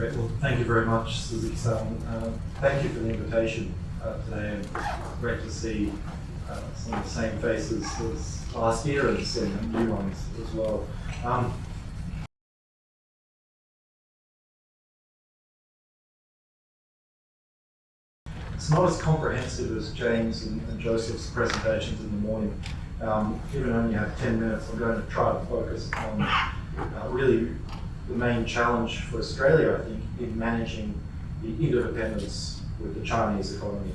Great. Well, thank you very much, Suzuki-san. Thank you for the invitation today. And it's great to see some of the same faces as last year and some new ones as well. It's not as comprehensive as James and Joseph's presentations in the morning. Given I only have 10 minutes, I'm going to try to focus on really the main challenge for Australia, I think, in managing the interdependence with the Chinese economy.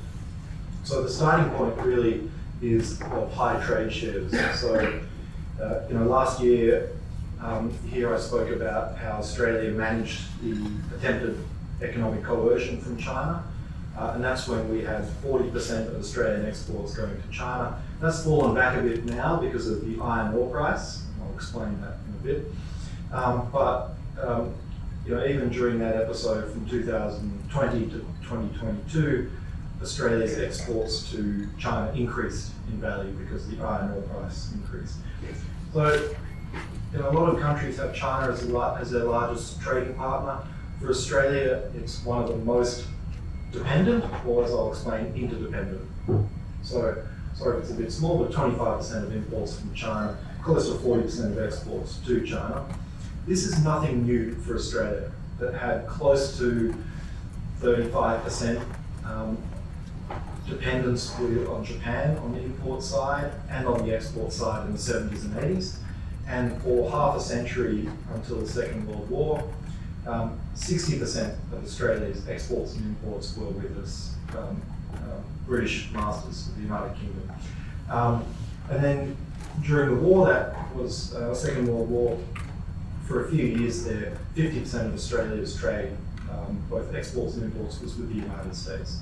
So the starting point really is of high trade shares. So, last year here I spoke about how Australia managed the attempted economic coercion from China. And that's when we had 40% of Australian exports going to China. That's fallen back a bit now because of the iron ore price. I'll explain that in a bit. Even during that episode from 2020 to 2022, Australia's exports to China increased in value because the iron ore price increased. So, a lot of countries have China as their largest trading partner. For Australia, it's one of the most dependent, or as I'll explain, interdependent. So, sorry if it's a bit small, but 25% of imports from China, close to 40% of exports to China. This is nothing new for Australia, that had close to 35% dependence on Japan on the import side and on the export side in the 70s and 80s. And for half a century until the Second World War, 60% of Australia's exports and imports were with us, British masters of the United Kingdom. And then during the war, that was Second World War, for a few years there, 50% of Australia's trade, both exports and imports, was with the United States.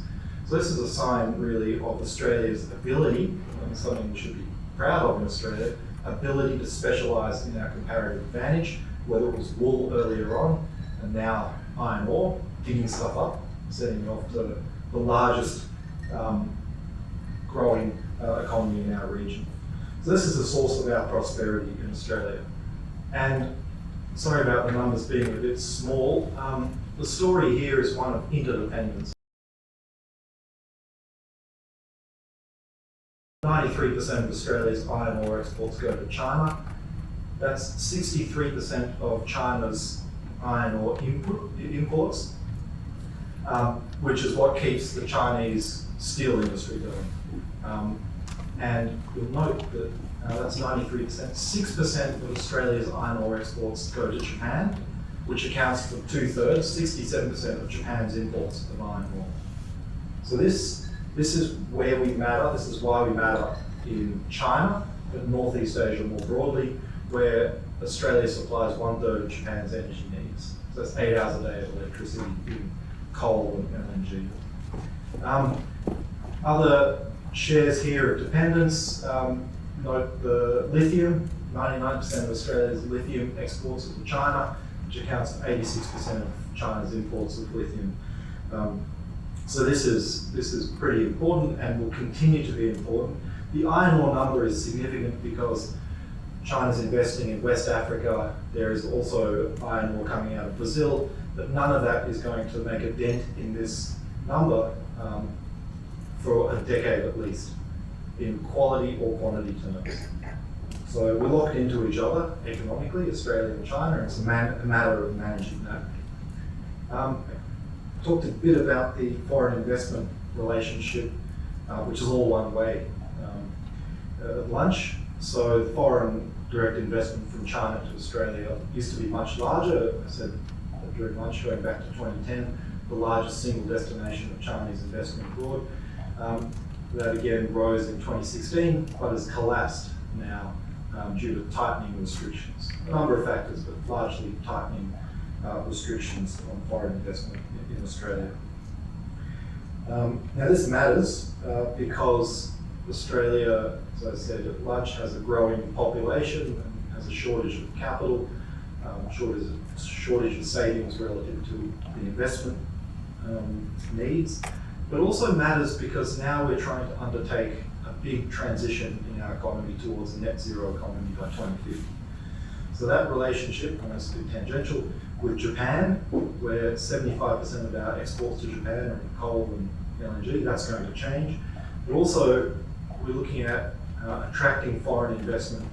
So this is a sign really of Australia's ability, and something we should be proud of in Australia, ability to specialise in our comparative advantage, whether it was wool earlier on, and now iron ore, digging stuff up, setting off to the largest growing economy in our region. So this is the source of our prosperity in Australia. And sorry about the numbers being a bit small. The story here is one of interdependence. 93% of Australia's iron ore exports go to China. That's 63% of China's iron ore imports, which is what keeps the Chinese steel industry going. And you'll note that that's 93%. 6% of Australia's iron ore exports go to Japan, which accounts for 2/3, 67% of Japan's imports of iron ore. So this is where we matter. This is why we matter in China, but Northeast Asia more broadly, where Australia supplies 1/3 of Japan's energy needs. So that's 8 hours a day of electricity in coal and LNG. Other shares here of dependence, note the lithium. 99% of Australia's lithium exports are to China, which accounts for 86% of China's imports of lithium. So this is pretty important and will continue to be important. The iron ore number is significant because China's investing in West Africa. There is also iron ore coming out of Brazil, but none of that is going to make a dent in this number for a decade at least, in quality or quantity terms. So we're locked into each other economically, Australia and China, and it's a matter of managing that. Talked a bit about the foreign investment relationship, which is all one way at lunch. So foreign direct investment from China to Australia used to be much larger. I said during lunch, going back to 2010, the largest single destination of Chinese investment abroad. That again rose in 2016, but has collapsed now due to tightening restrictions. A number of factors, but largely tightening restrictions on foreign investment in Australia. Now this matters because Australia, as I said at lunch, has a growing population and has a shortage of capital, shortage of savings relative to the investment needs. But also matters because now we're trying to undertake a big transition in our economy towards a net zero economy by 2050. So that relationship, almost tangential, with Japan, where 75% of our exports to Japan are in coal and LNG, that's going to change. But also, we're looking at attracting foreign investment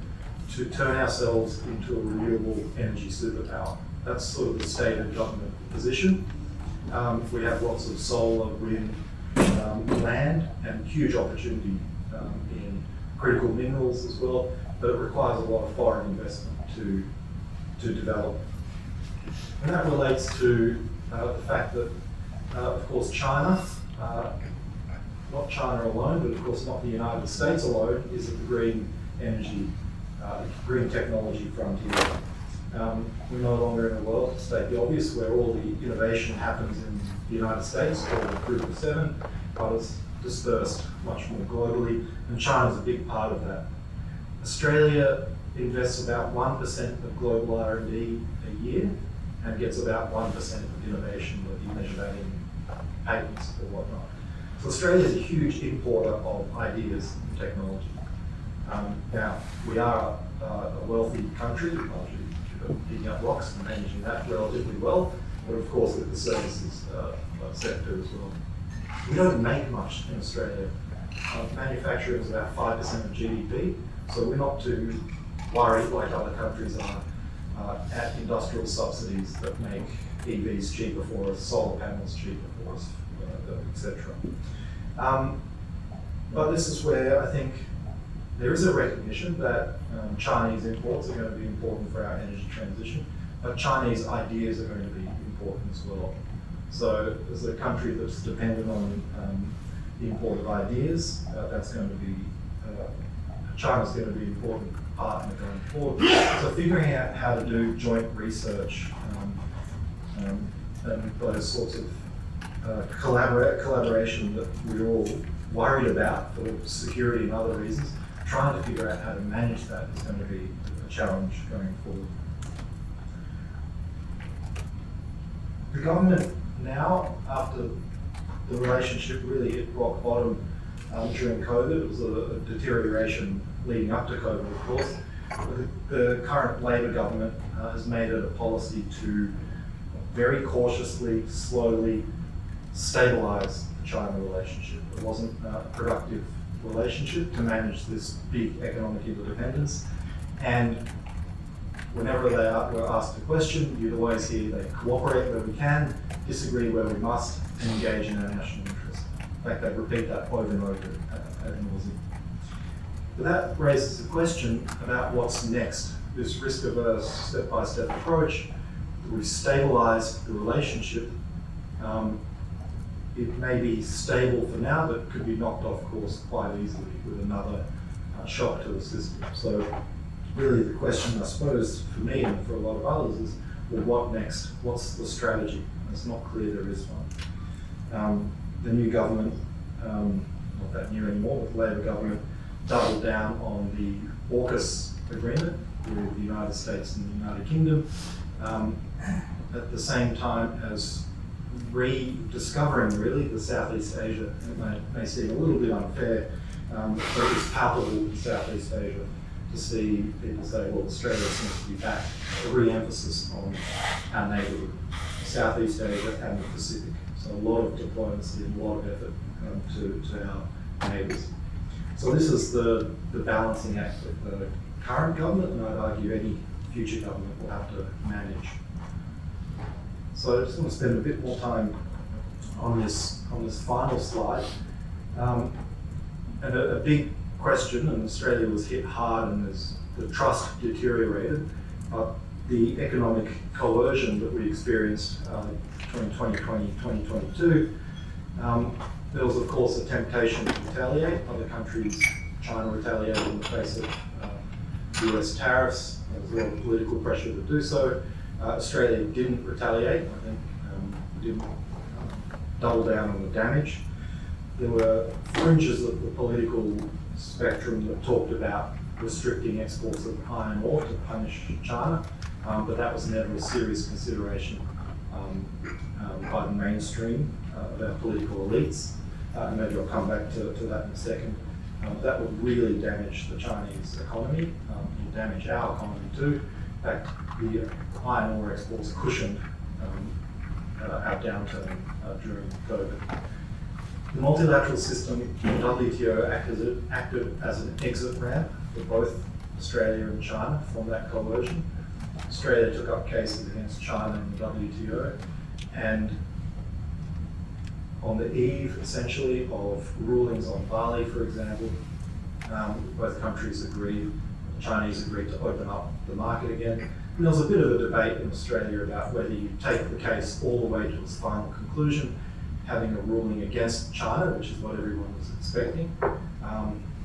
to turn ourselves into a renewable energy superpower. That's sort of the stated government position. We have lots of solar, wind, land, and huge opportunity in critical minerals as well, but it requires a lot of foreign investment to develop. And that relates to the fact that, of course, China, not China alone, but of course not the United States alone, is at the green energy, green technology frontier. We're no longer in a world, to state the obvious, where all the innovation happens in the United States, or the Group of Seven, but it's dispersed much more globally, and China's a big part of that. Australia invests about 1% of global R&D a year, and gets about 1% of innovation, whether you measure that in patents or whatnot. So Australia is a huge importer of ideas and technology. Now, we are a wealthy country, largely picking up rocks and managing that relatively well, but of course with the services sector as well. We don't make much in Australia. Manufacturing is about 5% of GDP, so we're not too worried like other countries are at industrial subsidies that make EVs cheaper for us, solar panels cheaper for us, etc. But this is where I think there is a recognition that Chinese imports are going to be important for our energy transition, but Chinese ideas are going to be important as well. So as a country that's dependent on the import of ideas, that's going to be, China's going to be an important partner going forward. So figuring out how to do joint research and those sorts of collaboration that we're all worried about for security and other reasons, trying to figure out how to manage that is going to be a challenge going forward. The government now, after the relationship really hit rock bottom during COVID, it was a deterioration leading up to COVID, of course. The current Labor government has made it a policy to very cautiously, slowly stabilise the China relationship. It wasn't a productive relationship to manage this big economic interdependence. And whenever they were asked a question, you'd always hear they cooperate where we can, disagree where we must, and engage in our national interest. In fact, they repeat that over and over ad nauseum. But that raises a question about what's next. This risk-averse, step-by-step approach, we've stabilised the relationship. It may be stable for now, but could be knocked off course quite easily with another shock to the system. So really the question, I suppose, for me and for a lot of others is, well, what next? What's the strategy? It's not clear there is one. The new government, not that new anymore, but the Labor government doubled down on the AUKUS agreement with the United States and the United Kingdom, at the same time as rediscovering really the Southeast Asia. It may seem a little bit unfair, but it's palpable in Southeast Asia to see people say, well, Australia seems to be back, a re-emphasis on our neighbourhood, Southeast Asia and the Pacific. So a lot of diplomacy and a lot of effort to our neighbours. So this is the balancing act that the current government, and I'd argue any future government, will have to manage. So I just want to spend a bit more time on this final slide. And a big question, and Australia was hit hard and as the trust deteriorated, but the economic coercion that we experienced between 2020 and 2022, there was of course a temptation to retaliate. Other countries, China retaliated in the face of US tariffs. There was a lot of political pressure to do so. Australia didn't retaliate. I think we didn't double down on the damage. There were fringes of the political spectrum that talked about restricting exports of iron ore to punish China, but that was never a serious consideration by the mainstream of our political elites. And maybe I'll come back to that in a second. That would really damage the Chinese economy, damage our economy too, fact, the iron ore exports cushioned our downturn during COVID. The multilateral system, the WTO, acted as an exit ramp for both Australia and China from that coercion. Australia took up cases against China in the WTO, and on the eve, essentially, of rulings on Bali, for example, both countries agreed, the Chinese agreed to open up the market again. And there was a bit of a debate in Australia about whether you take the case all the way to its final conclusion, having a ruling against China, which is what everyone was expecting,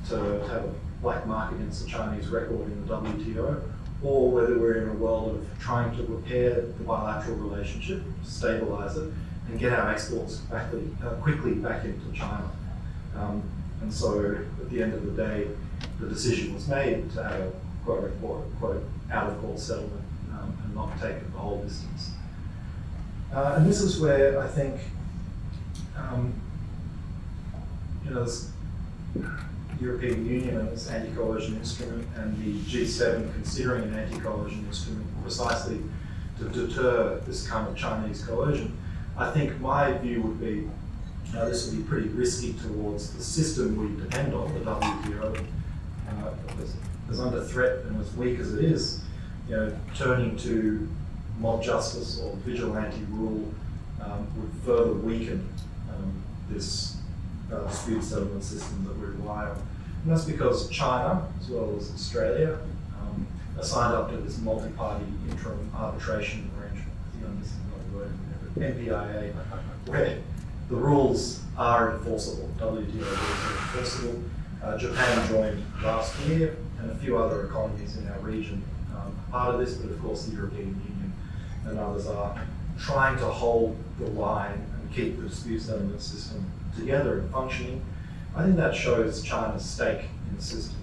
to have a black mark against the Chinese record in the WTO, or whether we're in a world of trying to repair the bilateral relationship, stabilise it, and get our exports quickly back into China. And so at the end of the day, the decision was made to have a quote out-of-court settlement and not take it the whole distance. And this is where I think, this European Union and its anti-coercion instrument and the G7 considering an anti-coercion instrument precisely to deter this kind of Chinese coercion. I think my view would be this would be pretty risky towards the system we depend on, the WTO, as under threat and as weak as it is, turning to mob justice or vigilante rule would further weaken this dispute settlement system that we rely on. And that's because China, as well as Australia, are signed up to this multi-party interim arbitration arrangement. I think I'm missing another word there, but MPIA, where the rules are enforceable, WTO rules are enforceable. Japan joined last year, and a few other economies in our region are part of this, but of course the European Union and others are trying to hold the line and keep the dispute settlement system together and functioning. I think that shows China's stake in the system.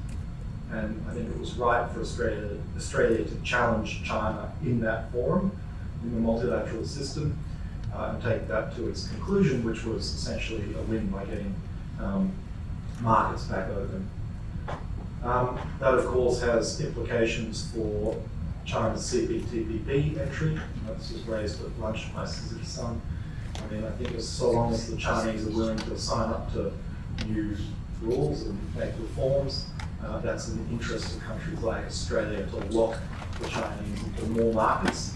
And I think it was right for Australia to challenge China in that forum, in the multilateral system, and take that to its conclusion, which was essentially a win by getting markets back open. That, of course, has implications for China's CPTPP entry. This was raised at lunch by Suzuki-san. I mean, I think so long as the Chinese are willing to sign up to new rules and make reforms, that's in the interest of countries like Australia to lock the Chinese into more markets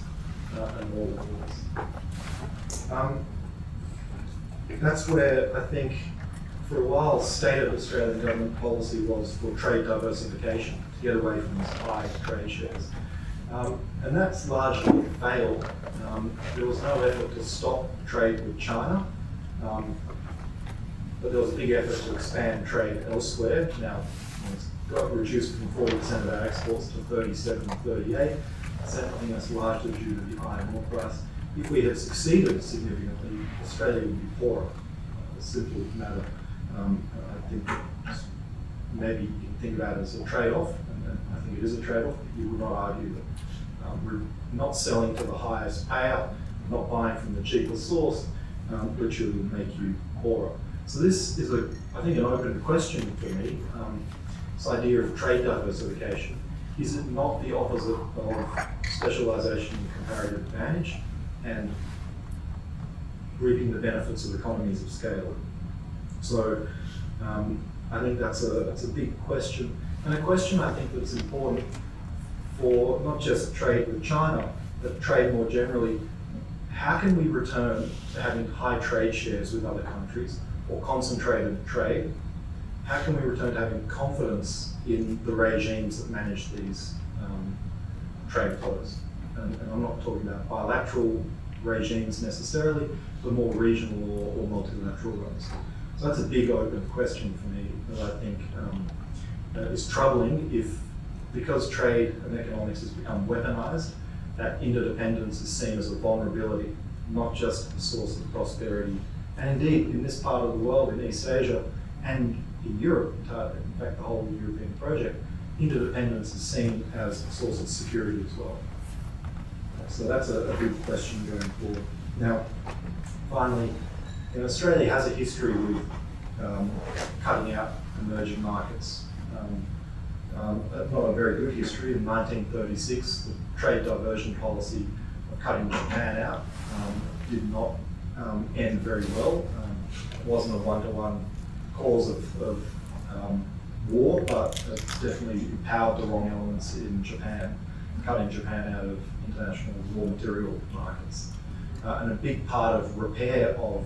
and more rules. That's where I think for a while stated Australian government policy was for trade diversification, to get away from these high trade shares. And that's largely failed. There was no effort to stop trade with China, but there was a big effort to expand trade elsewhere. Now, it's got reduced from 40% of our exports to 37 or 38%. I think that's largely due to the iron ore price. If we had succeeded significantly, Australia would be poorer. A simple matter. I think maybe you can think about it as a trade-off, and I think it is a trade-off. You would not argue that we're not selling to the highest payer, not buying from the cheapest source, which will make you poorer. So this is, I think, an open question for me. This idea of trade diversification, is it not the opposite of specialisation and comparative advantage and reaping the benefits of economies of scale? So I think that's a big question, and a question I think that's important for not just trade with China, but trade more generally. How can we return to having high trade shares with other countries or concentrated trade? How can we return to having confidence in the regimes that manage these trade flows? And I'm not talking about bilateral regimes necessarily, but more regional or multilateral ones. So that's a big open question for me that I think is troubling because trade and economics has become weaponized, that interdependence is seen as a vulnerability, not just a source of prosperity. And indeed, in this part of the world, in East Asia and in Europe, in fact the whole European project, interdependence is seen as a source of security as well. So that's a big question going forward. Now, finally, Australia has a history with cutting out emerging markets. not a very good history. In 1936, the trade diversion policy of cutting Japan out did not end very well. It wasn't a one-to-one cause of war, but it definitely empowered the wrong elements in Japan, cutting Japan out of international raw material markets. And a big part of repair of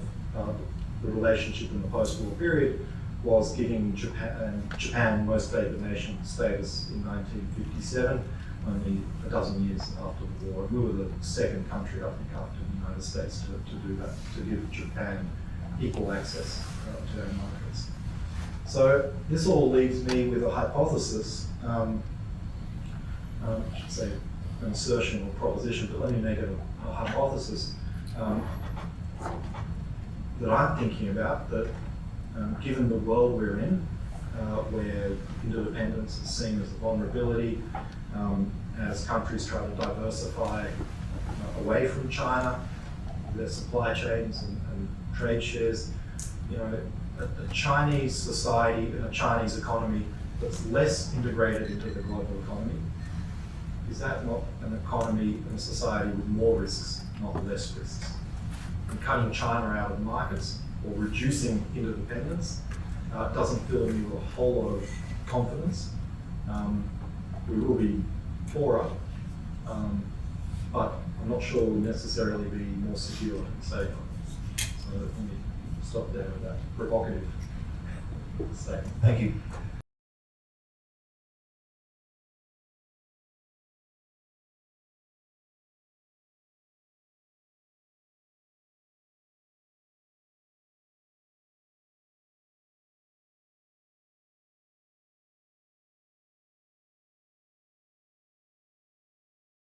the relationship in the post-war period was giving Japan most favored nation status in 1957, only a dozen years after the war. We were the second country, I think, after the United States to do that, to give Japan equal access to our markets. So this all leaves me with a hypothesis, I should say an assertion or proposition, but let me make it a hypothesis that I'm thinking about, that given the world we're in, where interdependence is seen as a vulnerability, as countries try to diversify away from China, their supply chains and trade shares, you know, a Chinese society and a Chinese economy that's less integrated into the global economy, is that not an economy and a society with more risks, not less risks? And cutting China out of markets or reducing interdependence doesn't fill me with a whole lot of confidence. We will be poorer, but I'm not sure we'll necessarily be more secure and safer. So let me stop there with that provocative statement. Thank you.